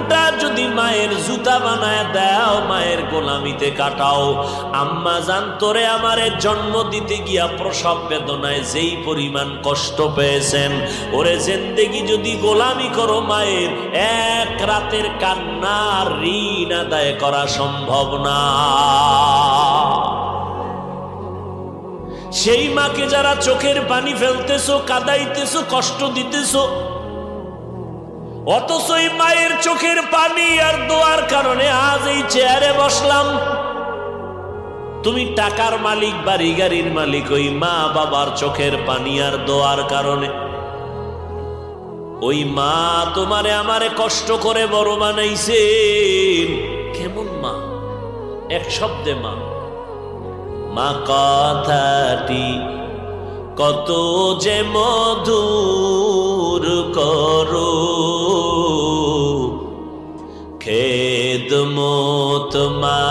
জীবনটা যদি মায়ের জুতা বানায় দাও, মায়ের গোলামিতে কাটাও। আম্মা জান তোরে আমারে জন্ম দিতে গিয়া প্রসব বেদনায় যেই পরিমাণ কষ্ট পেয়েছেন, ওরে জিন্দেগি যদি গোলামি করো মায়ের, এক রাতের কান্নার ঋণ আদায় করা সম্ভব না। সেই মাকে যারা চোখের পানি ফেলতেছো, কাঁদাইতেছো, কষ্ট দিতেছো, অথচ এই মায়ের চোখের পানি আর দোয়ার কারণে আজ এই চেয়ারে বসলাম। তুমি টাকার মালিক, বাড়ি গাড়ির মালিক, ওই মা বাবার চোখের পানি আর দোয়ার কারণে। ওই মা তোমারে আমারে কষ্ট করে বড় বানাইছেন। কেমন মা? এক শব্দে মা। মা কথাটি কত যে মধুর করো, খেদমত মা